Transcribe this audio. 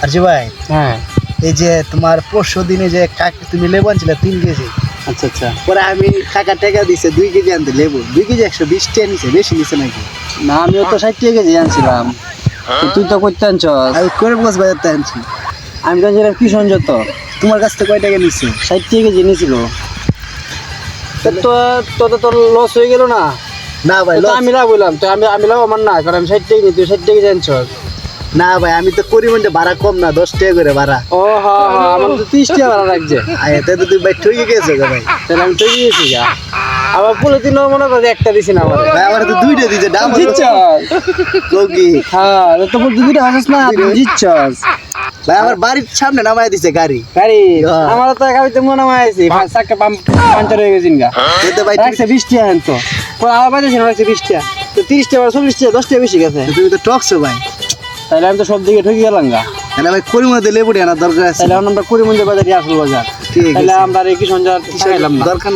আরজি ভাই, হ্যাঁ এই যে তোমার পরশু দিনে যে তুমি লেবু আনছিলে 3 কেজি, আচ্ছা আচ্ছা। পরে আমি কাকা টাকা দিছে 2 কেজি আনতে লেবু, 2 কেজি 120 টাকা নিছে, বেশি নিছে নাকি? না আমিও তো 60 টাকা কেজি আনছিলাম, তো তুই তো করতে আনছস। আমি করিমগঞ্জ বাজার থেকে আনছি। আমি তো আনছিলাম কিষণ যত, তোমার কাছ থেকে কয় টাকা নিছে? 60 টাকা কেজি নিয়েছিল। তো তো তো তোর লস হয়ে গেল না? না ভাই, তো আমি লাভ বললাম, তো আমি লাভ আমার না, কারণ আমি 60 টাকা নিই, তুই 60 টাকা জানছস। না ভাই, আমি তো করিমগঞ্জে ভাড়া কম না, 10 টাকা করে ভাড়া। ও হ্যাঁ হ্যাঁ, আমার তো 30 টাকা ভাড়া লাগছে। এতে তো তুই ভাই ঠকে গেছো গো ভাই। তাহলে আমি তো দিয়েছি গা, আবার পুরো দিন মনে করে একটা দিছি না আমার। ভাই আমার তো 2টা দিছে, দাম জিতছস? কোকি হ্যাঁ তো বল দুইটা হাসিস না, তুই জিতছস। ভাই, আমার বাড়ির সামনে নামায় দিছে গাড়ি। গাড়ি হ্যাঁ। আমার তো একাবিতে মনে হয় আছি, চাকা পাঞ্চার হয়ে গেছিন গা। এতে ভাই রাখছে 20 টাকা হেন তো, আবার বাজেছিল রাখছে 20 টাকা, তো 30 টাকা 40 টাকা 10 টাকা বেশি গেছে। তুমি তো টকছো ভাই। তাহলে আমি তো সব দিকে ঠকে গেলাম গা। তাহলে ভাই করিমগঞ্জে লেবু আনার দরকার আছে। তাহলে আমরা করিমগঞ্জের বাজারে আসল বাজার, ঠিক আছে। তাহলে আমরা আর কি সঞ্জার খাইলাম না। দরকার